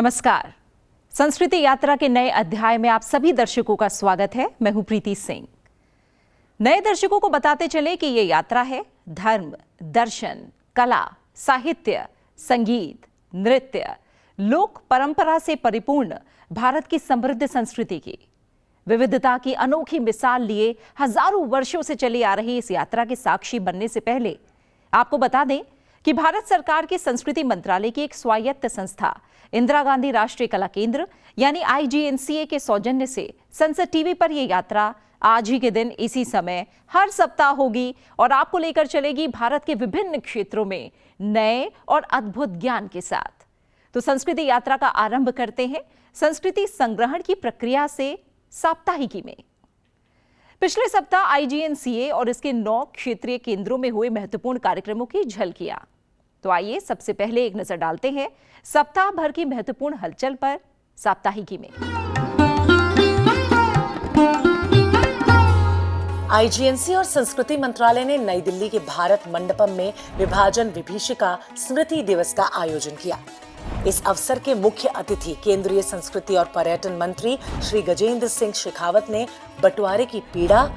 नमस्कार। संस्कृति यात्रा के नए अध्याय में आप सभी दर्शकों का स्वागत है। मैं हूं प्रीति सिंह। नए दर्शकों को बताते चले कि ये यात्रा है धर्म, दर्शन, कला, साहित्य, संगीत, नृत्य, लोक परंपरा से परिपूर्ण भारत की समृद्ध संस्कृति की। विविधता की अनोखी मिसाल लिए हजारों वर्षों से चली आ रही इस यात्रा के साक्षी बनने से पहले आपको बता दें कि भारत सरकार के संस्कृति मंत्रालय की एक स्वायत्त संस्था इंदिरा गांधी राष्ट्रीय कला केंद्र यानी IGNCA के सौजन्य से संसद टीवी पर यह यात्रा आज ही के दिन इसी समय हर सप्ताह होगी और आपको लेकर चलेगी भारत के विभिन्न क्षेत्रों में नए और अद्भुत ज्ञान के साथ। तो संस्कृति यात्रा का आरंभ करते हैं संस्कृति संग्रहण की प्रक्रिया से साप्ताहिकी में। पिछले सप्ताह IGNCA और इसके 9 क्षेत्रीय केंद्रों में हुए महत्वपूर्ण कार्यक्रमों की झलकियां। तो आइए सबसे पहले एक नजर डालते हैं सप्ताह भर की महत्वपूर्ण हलचल पर साप्ताहिकी में। IGNCA और संस्कृति मंत्रालय ने नई दिल्ली के भारत मंडपम में विभाजन विभीषिका स्मृति दिवस का आयोजन किया। इस अवसर के मुख्य अतिथि केंद्रीय संस्कृति और पर्यटन मंत्री श्री गजेंद्र सिंह शेखावत ने बंटवारे की पीड़ा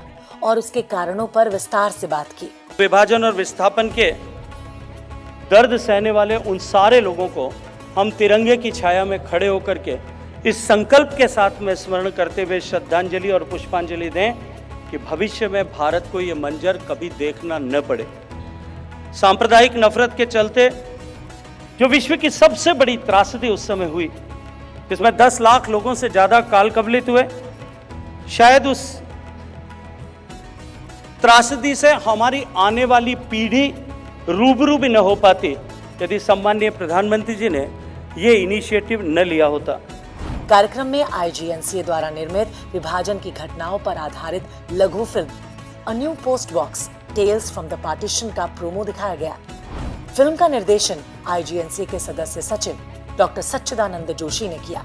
और उसके कारणों पर विस्तार से बात की। विभाजन और विस्थापन के दर्द सहने वाले उन सारे लोगों को हम तिरंगे की छाया में खड़े होकर के इस संकल्प के साथ में स्मरण करते हुए श्रद्धांजलि और पुष्पांजलि दें कि भविष्य में भारत को ये मंजर कभी देखना न पड़े। सांप्रदायिक नफरत के चलते जो विश्व की सबसे बड़ी त्रासदी उस समय हुई, जिसमें 10 लाख लोगों से ज्यादा काल कवलित हुए, शायद उस त्रासदी से हमारी आने वाली पीढ़ी रूबरू भी न हो पाती यदि सम्माननीय प्रधानमंत्री जी ने ये इनिशिएटिव न लिया होता। कार्यक्रम में IGNCA द्वारा निर्मित विभाजन की घटनाओं पर आधारित लघु film a new post box tales from the partition का प्रोमो दिखाया गया। फिल्म का निर्देशन IGNCA के सदस्य सचिव डॉक्टर सच्चिदानंद जोशी ने किया।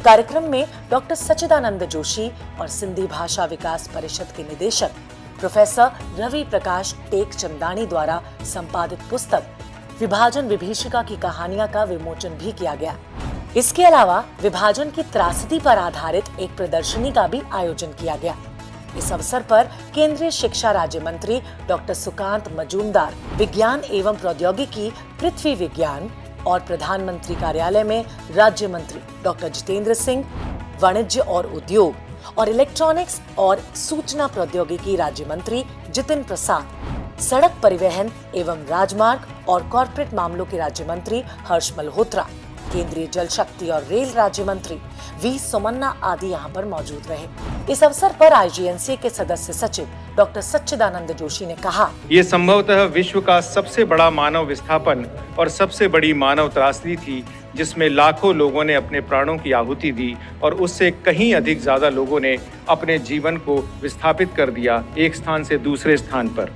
कार्यक्रम में डॉक्टर सच्चिदानंद जोशी और सिंधी भाषा विकास परिषद के निदेशक प्रोफेसर रवि प्रकाश टेकचंदानी द्वारा संपादित पुस्तक विभाजन विभीषिका की कहानियां का विमोचन भी किया गया। इसके अलावा विभाजन की त्रासदी पर आधारित एक प्रदर्शनी का भी आयोजन किया गया। इस अवसर पर केंद्रीय शिक्षा राज्य मंत्री डॉक्टर सुकांत मजूमदार, विज्ञान एवं प्रौद्योगिकी, पृथ्वी विज्ञान और प्रधानमंत्री कार्यालय में राज्य मंत्री डॉक्टर जितेंद्र सिंह, वाणिज्य और उद्योग और इलेक्ट्रॉनिक्स और सूचना प्रौद्योगिकी राज्य मंत्री जितिन प्रसाद, सड़क परिवहन एवं राजमार्ग और कॉर्पोरेट मामलों के राज्य मंत्री हर्ष मल्होत्रा, केंद्रीय जल शक्ति और रेल राज्य मंत्री V सोमन्ना आदि यहाँ पर मौजूद रहे। इस अवसर पर IGNCA के सदस्य सचिव डॉक्टर सच्चिदानंद जोशी ने कहा, ये संभवतः विश्व का सबसे बड़ा मानव विस्थापन और सबसे बड़ी मानव त्रासदी थी, जिसमें लाखों लोगों ने अपने प्राणों की आहुति दी और उससे कहीं अधिक ज्यादा लोगों ने अपने जीवन को विस्थापित कर दिया एक स्थान से दूसरे स्थान पर।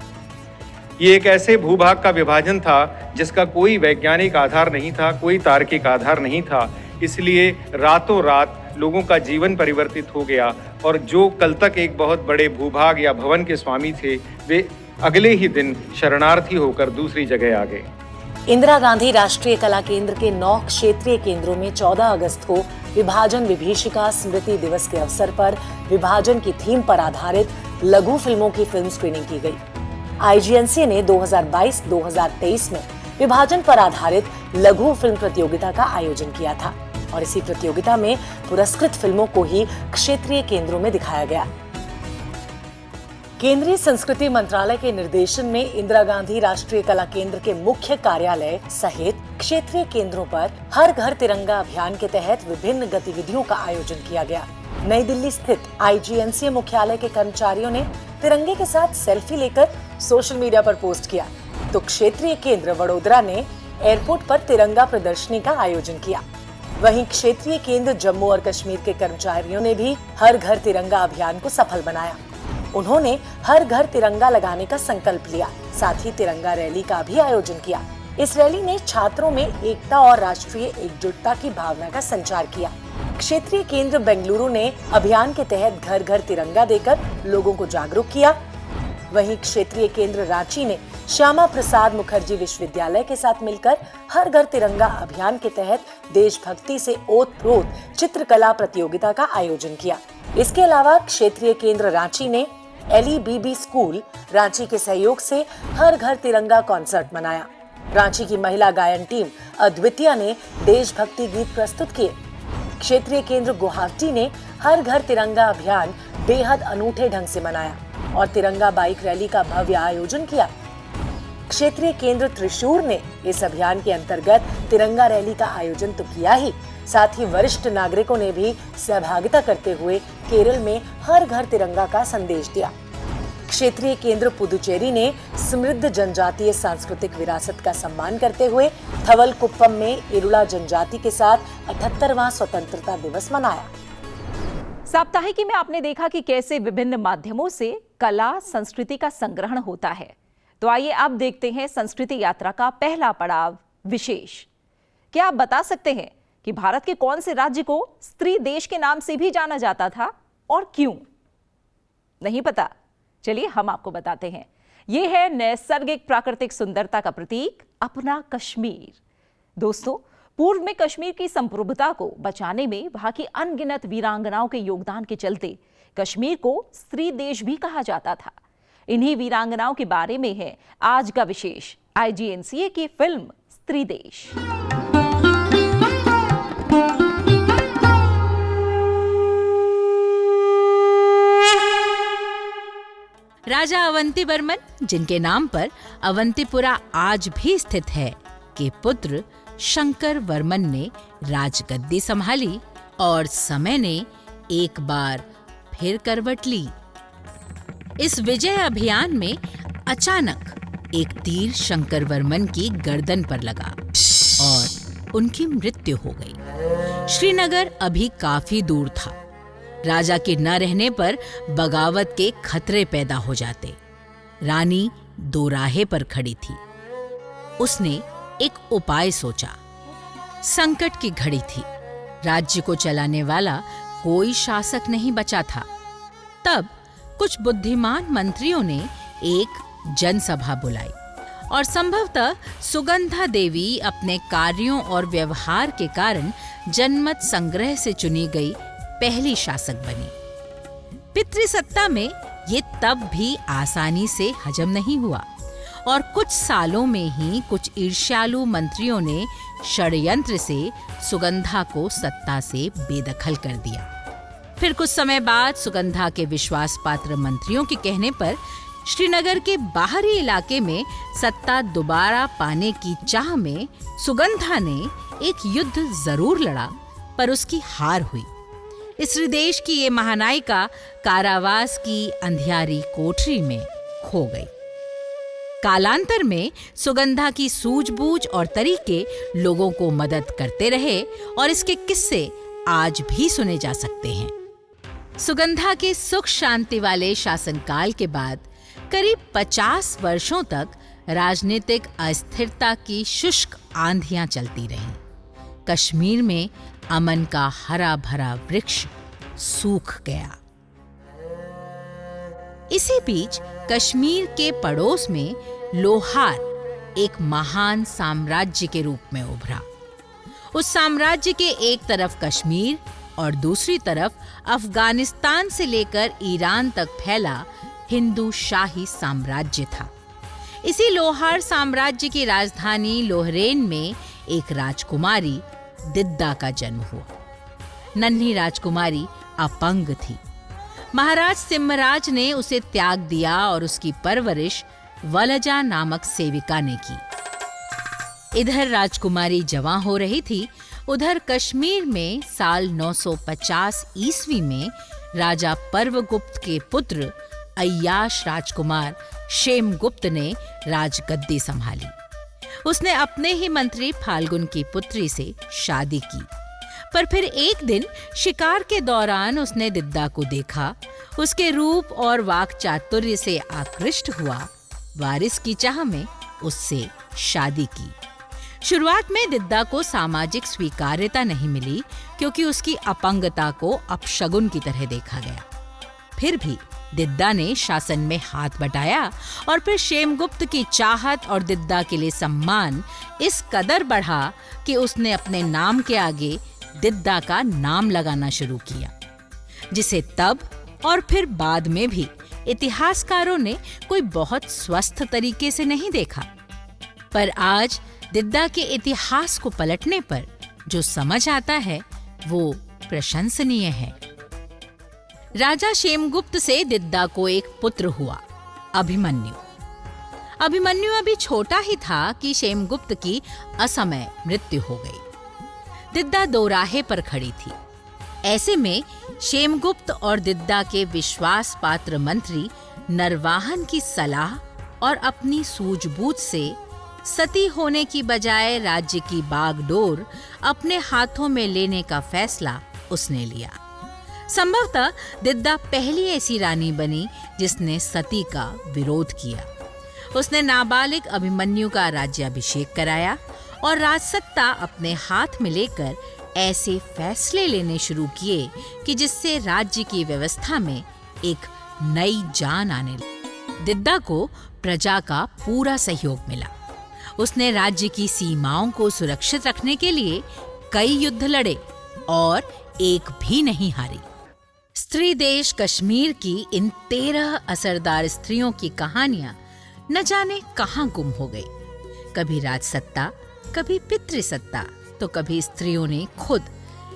ये एक ऐसे भूभाग का विभाजन था जिसका कोई वैज्ञानिक आधार नहीं था, कोई तार्किक आधार नहीं था। इसलिए रातों रात लोगों का जीवन परिवर्तित हो गया और जो कल तक एक बहुत बड़े भूभाग या भवन के स्वामी थे, वे अगले ही दिन शरणार्थी होकर दूसरी जगह आ गए। इंदिरा गांधी राष्ट्रीय कला केंद्र के 9 क्षेत्रीय केंद्रों में 14 अगस्त को विभाजन विभीषिका स्मृति दिवस के अवसर पर विभाजन की थीम पर आधारित लघु फिल्मों की फिल्म स्क्रीनिंग की गई। IGNCA ने 2022-2023 में विभाजन पर आधारित लघु फिल्म प्रतियोगिता का आयोजन किया था और इसी प्रतियोगिता में पुरस्कृत फिल्मों को ही क्षेत्रीय केंद्रों में दिखाया गया। केंद्रीय संस्कृति मंत्रालय के निर्देशन में इंदिरा गांधी राष्ट्रीय कला केंद्र के मुख्य कार्यालय सहित क्षेत्रीय केंद्रों पर हर घर तिरंगा अभियान के तहत विभिन्न गतिविधियों का आयोजन किया गया। नई दिल्ली स्थित IGNCA मुख्यालय के कर्मचारियों ने तिरंगे के साथ सेल्फी लेकर सोशल मीडिया पर पोस्ट किया, तो क्षेत्रीय केंद्र वडोदरा ने एयरपोर्ट पर तिरंगा प्रदर्शनी का आयोजन किया। वहीं क्षेत्रीय केंद्र जम्मू और कश्मीर के कर्मचारियों ने भी हर घर तिरंगा अभियान को सफल बनाया। उन्होंने हर घर तिरंगा लगाने का संकल्प लिया, साथ ही तिरंगा रैली का भी आयोजन किया। इस रैली ने छात्रों में एकता और राष्ट्रीय एकजुटता की भावना का संचार किया। क्षेत्रीय केंद्र बेंगलुरु ने अभियान के तहत घर घर तिरंगा देकर लोगों को जागरूक किया। वहीं क्षेत्रीय केंद्र रांची ने श्यामा प्रसाद मुखर्जी विश्वविद्यालय के साथ मिलकर हर घर तिरंगा अभियान के तहत देशभक्ति से ओत-प्रोत चित्रकला प्रतियोगिता का आयोजन किया। इसके अलावा क्षेत्रीय केंद्र रांची ने LEBB स्कूल रांची के सहयोग से हर घर तिरंगा कॉन्सर्ट मनाया। रांची की महिला गायन टीम अद्वितीय ने देशभक्ति गीत प्रस्तुत किए। क्षेत्रीय केंद्र गुवाहाटी ने हर घर तिरंगा अभियान बेहद अनूठे ढंग से मनाया और तिरंगा बाइक रैली का भव्य आयोजन किया। क्षेत्रीय केंद्र त्रिशूर ने इस अभियान के अंतर्गत तिरंगा रैली का आयोजन तो किया ही, साथ ही वरिष्ठ नागरिकों ने भी सहभागिता करते हुए केरल में हर घर तिरंगा का संदेश दिया। क्षेत्रीय केंद्र पुदुचेरी ने समृद्ध जनजातीय सांस्कृतिक विरासत का सम्मान करते हुए थवलकुप्पम में इरुला जनजाति के साथ 78वां स्वतंत्रता दिवस मनाया। साप्ताहिकी में आपने देखा कि कैसे विभिन्न माध्यमों से कला संस्कृति का संग्रहण होता है। तो आइए अब देखते हैं संस्कृति यात्रा का पहला पड़ाव, विशेष। क्या आप बता सकते हैं कि भारत के कौन से राज्य को स्त्री देश के नाम से भी जाना जाता था और क्यों? नहीं पता? चलिए हम आपको बताते हैं। यह है नैसर्गिक प्राकृतिक सुंदरता का प्रतीक अपना कश्मीर। दोस्तों, पूर्व में कश्मीर की संप्रभुता को बचाने में वहां की अनगिनत वीरांगनाओं के योगदान के चलते कश्मीर को स्त्री देश भी कहा जाता था। इन्हीं वीरांगनाओं के बारे में है आज का विशेष, IGNCA की फिल्म स्त्री देश। राजा अवंती वर्मन, जिनके नाम पर अवंतीपुरा आज भी स्थित है, के पुत्र शंकर वर्मन ने राजगद्दी संभाली और समय ने एक बार फिर करवट ली। इस विजय अभियान में अचानक एक तीर शंकर वर्मन की गर्दन पर लगा और उनकी मृत्यु हो गई। श्रीनगर अभी काफी दूर था। राजा के न रहने पर बगावत के खतरे पैदा हो जाते। रानी दोराहे पर खड़ी थी। उसने एक उपाय सोचा। संकट की घड़ी थी। राज्य को चलाने वाला कोई शासक नहीं बचा था। तब कुछ बुद्धिमान मंत्रियों ने एक जनसभा बुलाई और संभवतः सुगंधा देवी अपने कार्यों और व्यवहार के कारण जनमत संग्रह से चुनी गई पहली शासक बनी। पितृसत्ता में ये तब भी आसानी से हजम नहीं हुआ और कुछ सालों में ही कुछ ईर्ष्यालु मंत्रियों ने षड्यंत्र से सुगंधा को सत्ता से बेदखल कर दिया। फिर कुछ समय बाद सुगंधा के विश्वास पात्र मंत्रियों के कहने पर श्रीनगर के बाहरी इलाके में सत्ता दोबारा पाने की चाह में सुगंधा ने एक युद्ध जरूर लड़ा, पर उसकी हार हुई। इस देश की ये महानायिका कारावास की अंधियारी कोठरी में खो गई। कालांतर में सुगंधा की सूझबूझ और तरीके लोगों को मदद करते रहे और इसके किस्से आज भी सुने जा सकते हैं। सुगंधा के सुख शांति वाले शासनकाल के बाद करीब 50 वर्षों तक राजनीतिक अस्थिरता की शुष्क आंधियां चलती रहीं। कश्मीर में अमन का हरा भरा वृक्ष सूख गया। इसी बीच कश्मीर के पड़ोस में लोहार एक महान साम्राज्य के रूप में उभरा। उस साम्राज्य के एक तरफ कश्मीर और दूसरी तरफ अफगानिस्तान से लेकर ईरान तक फैला हिंदू शाही साम्राज्य था। इसी लोहार साम्राज्य की राजधानी लोहरेन में एक राजकुमारी दिद्दा का जन्म हुआ। नन्ही राजकुमारी अपंग थी। महाराज सिम्हराज ने उसे त्याग दिया और उसकी परवरिश वलजा नामक सेविका ने की। इधर राजकुमारी जवां हो रही थी, उधर कश्मीर में साल 950 ईस्वी में राजा पर्वगुप्त के पुत्र अय्याश राजकुमार क्षेमगुप्त ने राजगद्दी संभाली। उसने अपने ही मंत्री फाल्गुन की पुत्री से शादी की, पर फिर एक दिन शिकार के दौरान उसने दिद्दा को देखा। उसके रूप और वाक चातुर्य से आकृष्ट हुआ। वारिस की चाह में उससे शादी की। शुरुआत में दिद्दा को सामाजिक स्वीकार्यता नहीं मिली, क्योंकि उसकी अपंगता को अपशगुन की तरह देखा गया। फिर भी दिद्दा ने शासन में हाथ बटाया और फिर क्षेमगुप्त की चाहत और दिद्दा के लिए सम्मान इस कदर बढ़ा कि उसने अपने नाम के आगे दिद्दा का नाम लगाना शुरू किया, जिसे तब और फिर बाद में भी इतिहासकारों ने कोई बहुत स्वस्थ तरीके से नहीं देखा। पर आज दिद्दा के इतिहास को पलटने पर जो समझ आता है वो प्रशंसनीय है। राजा क्षेमगुप्त से दिद्दा को एक पुत्र हुआ, अभिमन्यु। अभिमन्यु अभी छोटा ही था कि क्षेमगुप्त की असमय मृत्यु हो गई। दिद्दा दोराहे पर खड़ी थी। ऐसे में क्षेमगुप्त और दिद्दा के विश्वास पात्र मंत्री नरवाहन की सलाह और अपनी सूझबूझ से सती होने की बजाय राज्य की बागडोर अपने हाथों में लेने का फैसला उसने लिया। संभवतः दिद्दा पहली ऐसी रानी बनी जिसने सती का विरोध किया। उसने नाबालिग अभिमन्यु का राज्याभिषेक कराया और राजसत्ता अपने हाथ में लेकर ऐसे फैसले लेने शुरू किए कि जिससे राज्य की व्यवस्था में एक नई जान आने लगी। दिद्दा को प्रजा का पूरा सहयोग मिला। उसने राज्य की सीमाओं को सुरक्षित रखने के लिए कई युद्ध लड़े और एक भी नहीं हारी। स्त्री देश कश्मीर की इन 13 असरदार स्त्रियों की कहानियां न जाने कहां गुम हो गई। कभी राजसत्ता, कभी पितृसत्ता, तो कभी स्त्रियों ने खुद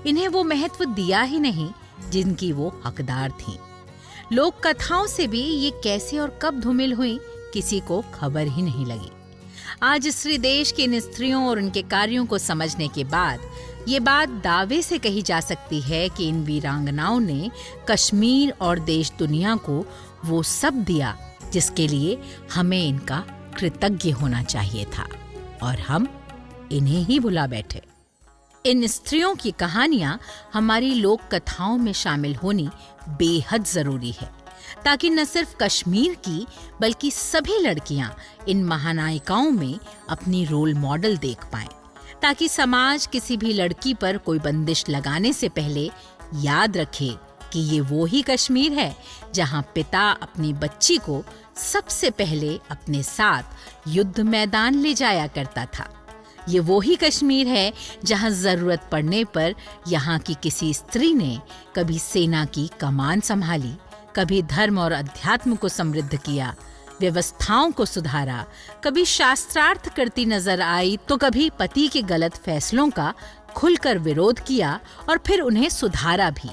इन्हें वो महत्व दिया ही नहीं जिनकी वो हकदार थीं। लोक कथाओं से भी ये कैसे और कब धूमिल हुई किसी को खबर ही नहीं लगी। आज स्त्री देश की इन स्त्रियों और उनके कार्यों को समझने के बाद ये बात दावे से कही जा सकती है कि इन वीरांगनाओं ने कश्मीर और देश दुनिया को वो सब दिया जिसके लिए हमें इनका कृतज्ञ होना चाहिए था, और हम इन्हें ही भुला बैठे। इन स्त्रियों की कहानियां हमारी लोक कथाओं में शामिल होनी बेहद जरूरी है, ताकि न सिर्फ कश्मीर की बल्कि सभी लड़कियां इन महानायिकाओं में अपनी रोल मॉडल देख पाएं, ताकि समाज किसी भी लड़की पर कोई बंदिश लगाने से पहले याद रखे कि ये वो ही कश्मीर है जहां पिता अपनी बच्ची को सबसे पहले अपने साथ युद्ध मैदान ले जाया करता था। ये वो ही कश्मीर है जहां जरूरत पड़ने पर यहाँ की किसी स्त्री ने कभी सेना की कमान संभाली, कभी धर्म और अध्यात्म को समृद्ध किया, व्यवस्थाओं को सुधारा, कभी शास्त्रार्थ करती नजर आई तो कभी पति के गलत फैसलों का खुलकर विरोध किया और फिर उन्हें सुधारा भी।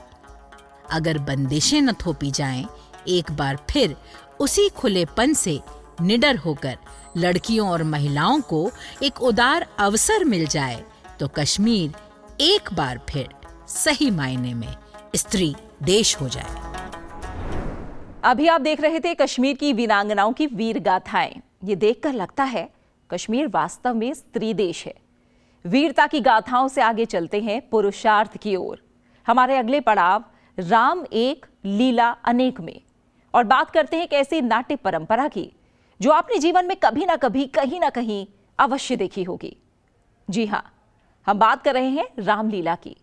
अगर बंदिशें न थोपी जाएं, एक बार फिर उसी खुलेपन से निडर होकर लड़कियों और महिलाओं को एक उदार अवसर मिल जाए तो कश्मीर एक बार फिर सही मायने में स्त्री देश हो जाए। अभी आप देख रहे थे कश्मीर की वीरांगनाओं की वीर गाथाएं। ये देखकर लगता है कश्मीर वास्तव में स्त्री देश है। वीरता की गाथाओं से आगे चलते हैं पुरुषार्थ की ओर। हमारे अगले पड़ाव राम एक लीला अनेक में, और बात करते हैं एक ऐसी नाट्य परंपरा की जो आपने जीवन में कभी ना कभी कहीं ना कहीं अवश्य देखी होगी। जी हाँ, हम बात कर रहे हैं रामलीला की।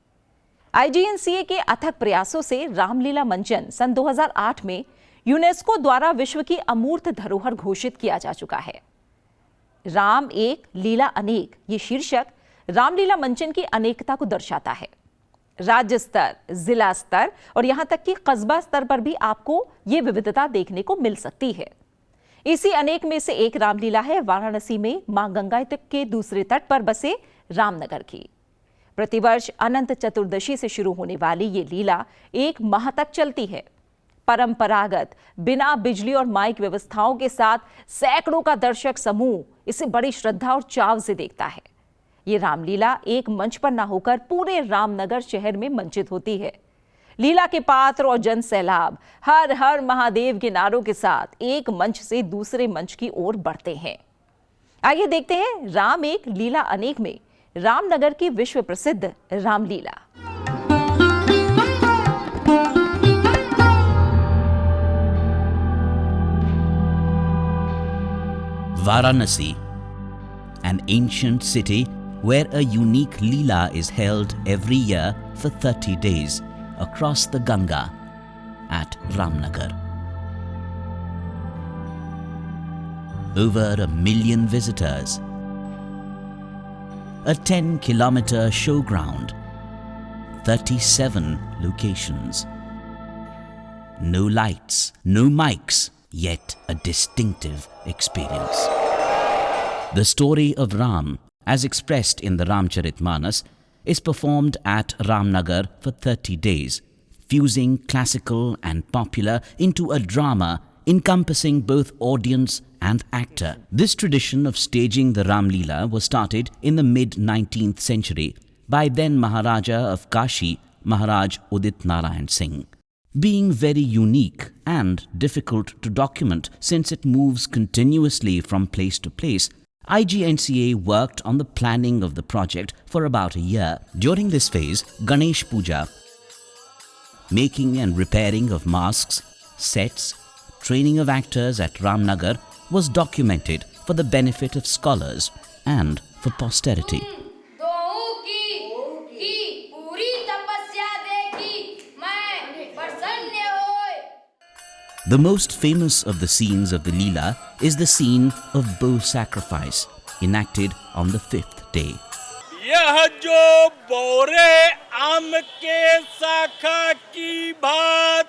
IGNCA के अथक प्रयासों से रामलीला मंचन सन 2008 में यूनेस्को द्वारा विश्व की अमूर्त धरोहर घोषित किया जा चुका है। राम एक लीला अनेक, ये शीर्षक रामलीला मंचन की अनेकता को दर्शाता है। राज्य स्तर, जिला स्तर और यहां तक कि कस्बा स्तर पर भी आपको ये विविधता देखने को मिल सकती है। इसी अनेक में से एक रामलीला है वाराणसी में मां गंगा के दूसरे तट पर बसे रामनगर की। प्रतिवर्ष अनंत चतुर्दशी से शुरू होने वाली ये लीला एक माह तक चलती है। परंपरागत बिना बिजली और माइक व्यवस्थाओं के साथ सैकड़ों का दर्शक समूह इसे बड़ी श्रद्धा और चाव से देखता है। ये रामलीला एक मंच पर ना होकर पूरे रामनगर शहर में मंचित होती है। लीला के पात्र और जन सैलाब हर हर महादेव के नारों के साथ एक मंच से दूसरे मंच की ओर बढ़ते हैं। आइए देखते हैं राम एक लीला अनेक में रामनगर की विश्व प्रसिद्ध Ramlila. Varanasi, an ancient city where a unique Leela is held every year for 30 days across the Ganga at Ramnagar. over 1 million visitors. A 10-kilometer showground, 37 locations. No lights, no mics, yet a distinctive experience. The story of Ram, as expressed in the Ramcharitmanas, is performed at Ramnagar for 30 days, fusing classical and popular into a drama encompassing both audience and actor. This tradition of staging the Ram Leela was started in the mid-19th century by then Maharaja of Kashi, Maharaj Udit Narayan Singh. Being very unique and difficult to document since it moves continuously from place to place, IGNCA worked on the planning of the project for about a year. During this phase, Ganesh Puja, making and repairing of masks, sets, training of actors at Ramnagar was documented for the benefit of scholars and for posterity. The most famous of the scenes of the Leela is the scene of bow sacrifice, enacted on the 5th day. यह जो बोरे आम के शाखा की बात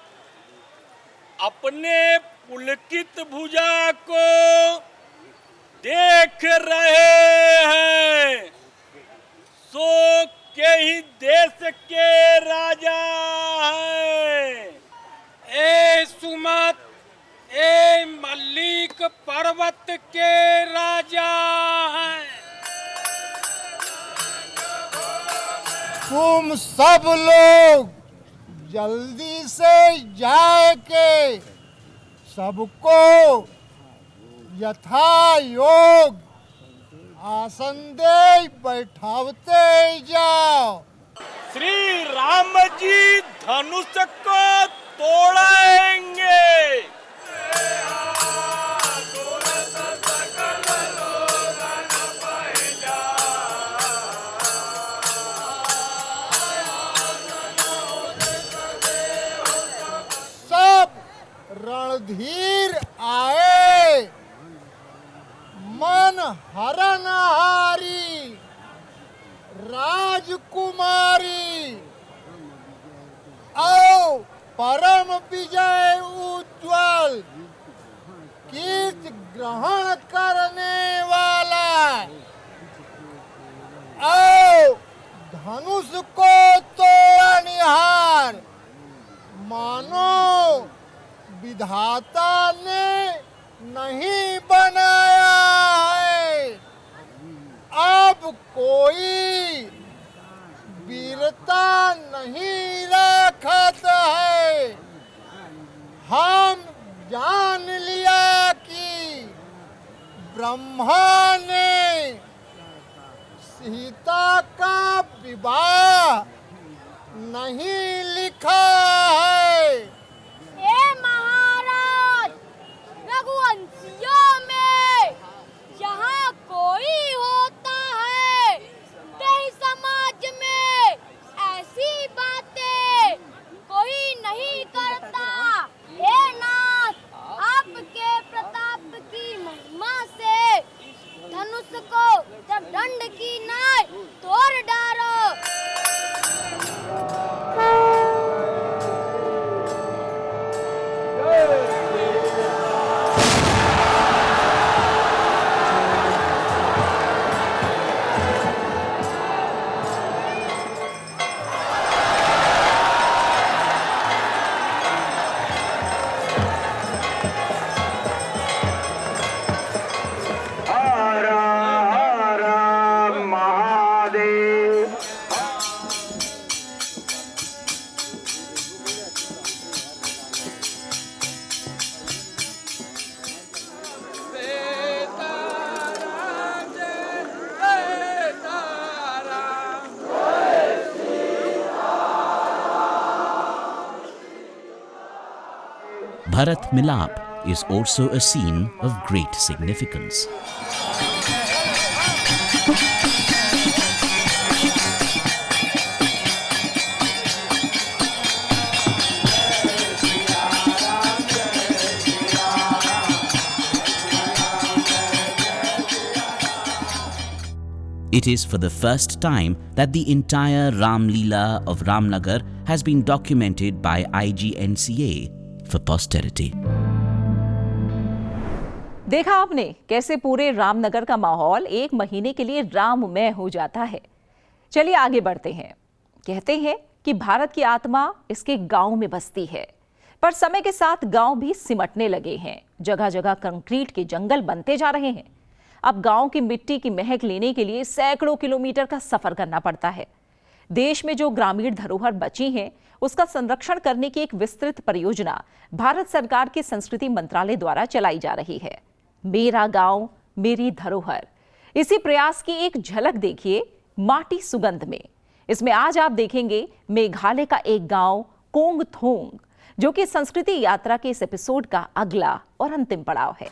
अपने पुलकित भुजा को देख रहे हैं, सो के ही देश के राजा हैं। ए सुमत, ए मल्लिक पर्वत के राजा हैं। तुम सब लोग जल्दी से जाए के सबको यथा योग आसन दे बैठावते जाओ। श्री राम जी धनुष को तोड़ेंगे। सब रणधीर आए, मन हरनहारी राजकुमारी, आओ परम विजय उज्ज्वल कीर्ति ग्रहण करने वाला, आओ धनुष को तोड़निहार, मानो विधाता ने नहीं बनाया है। अब कोई वीरता नहीं रखत है। हम जान लिया कि ब्रह्मा ने सीता का विवाह नहीं लिखा है। हे महाराज, रघुवंशियों में जहाँ कोई होता है, कई समाज में ऐसी बातें कोई नहीं करता। हे नाथ, आपके प्रताप की महिमा से धनुष को जब दंड की नाय तोड़ डालो। Bharat Milap is also a scene of great significance. It is for the first time that the entire Ram Leela of Ramnagar has been documented by IGNCA for posterity. देखा आपने कैसे पूरे रामनगर का माहौल एक महीने के लिए राममय हो जाता है। चलिए आगे बढ़ते हैं। कहते हैं कि भारत की आत्मा इसके गांव में बसती है, पर समय के साथ गांव भी सिमटने लगे हैं। जगह जगह कंक्रीट के जंगल बनते जा रहे हैं। अब गांव की मिट्टी की महक लेने के लिए सैकड़ों किलोमीटर का सफर करना पड़ता है। देश में जो ग्रामीण धरोहर बची हैं, उसका संरक्षण करने की एक विस्तृत परियोजना भारत सरकार के संस्कृति मंत्रालय द्वारा चलाई जा रही है। मेरा गांव मेरी धरोहर, इसी प्रयास की एक झलक देखिए माटी सुगंध में। इसमें आज आप देखेंगे मेघालय का एक गांव कोंग थोंग, जो कि संस्कृति यात्रा के इस एपिसोड का अगला और अंतिम पड़ाव है।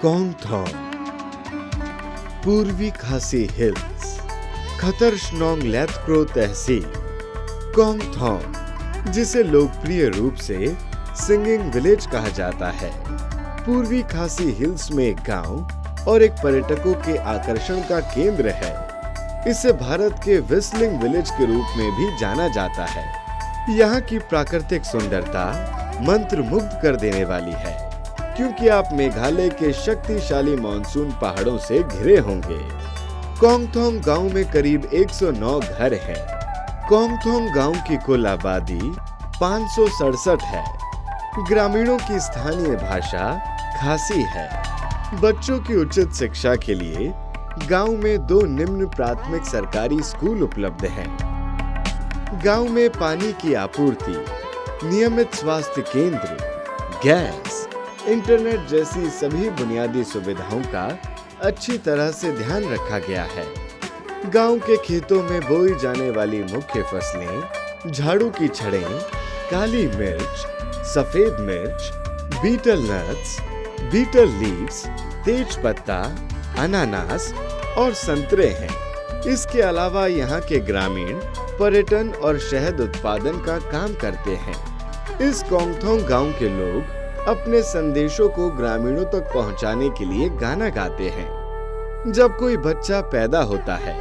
कोंग थोंग, पूर्वी खासी हिल्स, खतरशनोंग लेथक्रो तहसील। कोंग थोंग, जिसे लोकप्रिय रूप से सिंगिंग विलेज कहा जाता है, पूर्वी खासी हिल्स में एक गांव और एक पर्यटकों के आकर्षण का केंद्र है। इसे भारत के विस्लिंग विलेज के रूप में भी जाना जाता है। यहाँ की प्राकृतिक सुंदरता मंत्रमुग्ध कर देने वाली है, क्योंकि आप मेघालय के शक्तिशाली मानसून पहाड़ों से घिरे होंगे। कोंग थोंग गांव में करीब 109 घर हैं। कोंग थोंग गांव की कुल आबादी 567 है। ग्रामीणों की स्थानीय भाषा खासी है। बच्चों की उचित शिक्षा के लिए गांव में 2 निम्न प्राथमिक सरकारी स्कूल उपलब्ध हैं। गांव में पानी की आपूर्ति, नियमित स्वास्थ्य केंद्र, गैस, इंटरनेट जैसी सभी बुनियादी सुविधाओं का अच्छी तरह से ध्यान रखा गया है। गांव के खेतों में बोई जाने वाली मुख्य फसलें झाड़ू की छड़ें, काली मिर्च, सफेद मिर्च, बीटल नट्स, बीटल लीव्स, तेज पत्ता, अनानास और संतरे हैं। इसके अलावा यहाँ के ग्रामीण पर्यटन और शहद उत्पादन का काम करते हैं। इस कोंग थोंग गांव के लोग अपने संदेशों को ग्रामीणों तक पहुंचाने के लिए गाना गाते हैं। जब कोई बच्चा पैदा होता है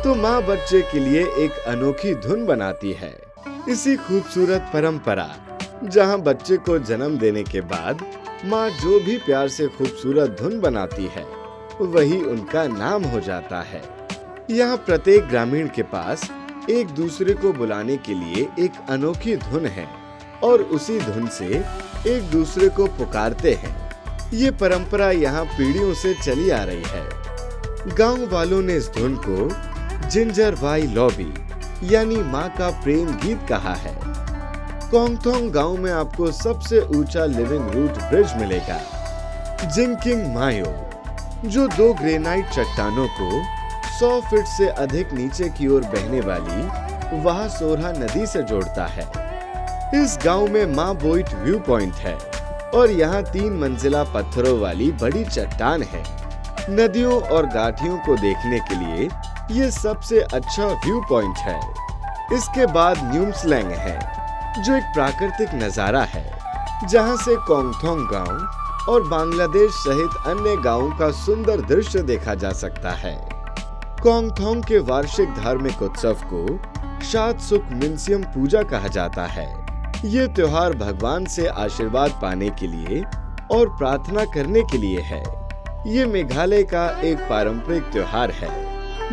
तो माँ बच्चे के लिए एक अनोखी धुन बनाती है। इसी खूबसूरत परंपरा, जहाँ बच्चे को जन्म देने के बाद माँ जो भी प्यार से खूबसूरत धुन बनाती है, वही उनका नाम हो जाता है। यहाँ प्रत्येक ग्रामीण के पास एक दूसरे को बुलाने के लिए एक अनोखी धुन है और उसी धुन से एक दूसरे को पुकारते हैं। ये परंपरा यहाँ पीढ़ियों से चली आ रही है। गांव वालों ने इस धुन को जिंजर वाई लॉबी यानी माँ का प्रेम गीत कहा है। कोंग थोंग गांव में आपको सबसे ऊंचा लिविंग रूट ब्रिज मिलेगा, जिंकिंग मायो, जो 2 ग्रेनाइट चट्टानों को 100 फीट से अधिक नीचे की ओर बहने वाली वहा सोरहा नदी से जोड़ता है। इस गांव में माँ बोइट व्यू पॉइंट है और यहाँ 3 मंजिला पत्थरों वाली बड़ी चट्टान है। नदियों और गाठियों को देखने के लिए ये सबसे अच्छा व्यू पॉइंट है। इसके बाद न्यूमस्लैंग है, जो एक प्राकृतिक नजारा है, जहाँ से कोंग थोंग गांव और बांग्लादेश सहित अन्य गांवों का सुंदर दृश्य देखा जा सकता है। कोंग थोंग के वार्षिक धार्मिक उत्सव को शाद सुक मिनसियम पूजा कहा जाता है। ये त्योहार भगवान से आशीर्वाद पाने के लिए और प्रार्थना करने के लिए है। ये मेघालय का एक पारंपरिक त्योहार है,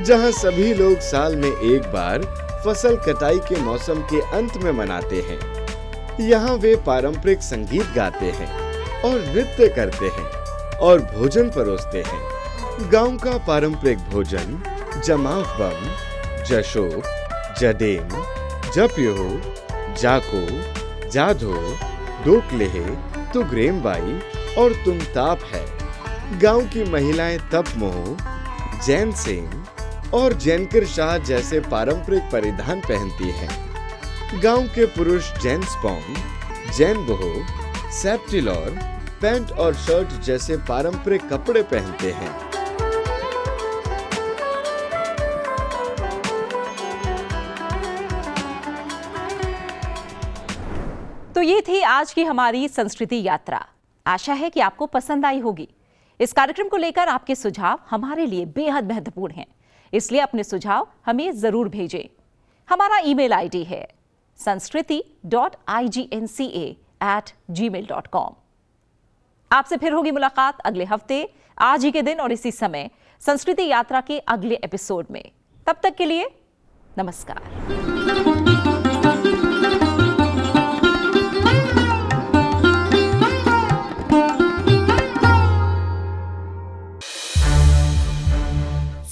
जहां सभी लोग साल में एक बार फसल कटाई के मौसम के अंत में मनाते हैं। यहाँ वे पारंपरिक संगीत गाते हैं और नृत्य करते हैं और भोजन परोसते हैं। गांव का पारंपरिक भोजन जमावबम, जशोक, जडेम, जपयो, जाको, जाधो, डोकलेहे, तुग्रेमबाई और तुमताप है। गांव की महिलाएं तपमोह, जैनसेन और जैनकर शाह जैसे पारंपरिक परिधान पहनती हैं। गांव के पुरुष जैनस्पोंग, जैनबोहो, सेप्टिलॉर, पैंट और शर्ट जैसे पारंपरिक कपड़े पहनते हैं। ये थी आज की हमारी संस्कृति यात्रा। आशा है कि आपको पसंद आई होगी। इस कार्यक्रम को लेकर आपके सुझाव हमारे लिए बेहद महत्वपूर्ण हैं, इसलिए अपने सुझाव हमें जरूर भेजें। हमारा ईमेल आईडी है sanskriti.ignca@gmail.com। आपसे फिर होगी मुलाकात अगले हफ्ते आज ही के दिन और इसी समय संस्कृति यात्रा के अगले एपिसोड में। तब तक के लिए नमस्कार।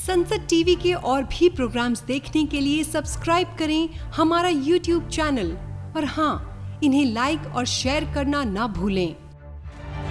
संसद टीवी के और भी प्रोग्राम्स देखने के लिए सब्सक्राइब करें हमारा YouTube चैनल और हाँ, इन्हें लाइक और शेयर करना ना भूलें।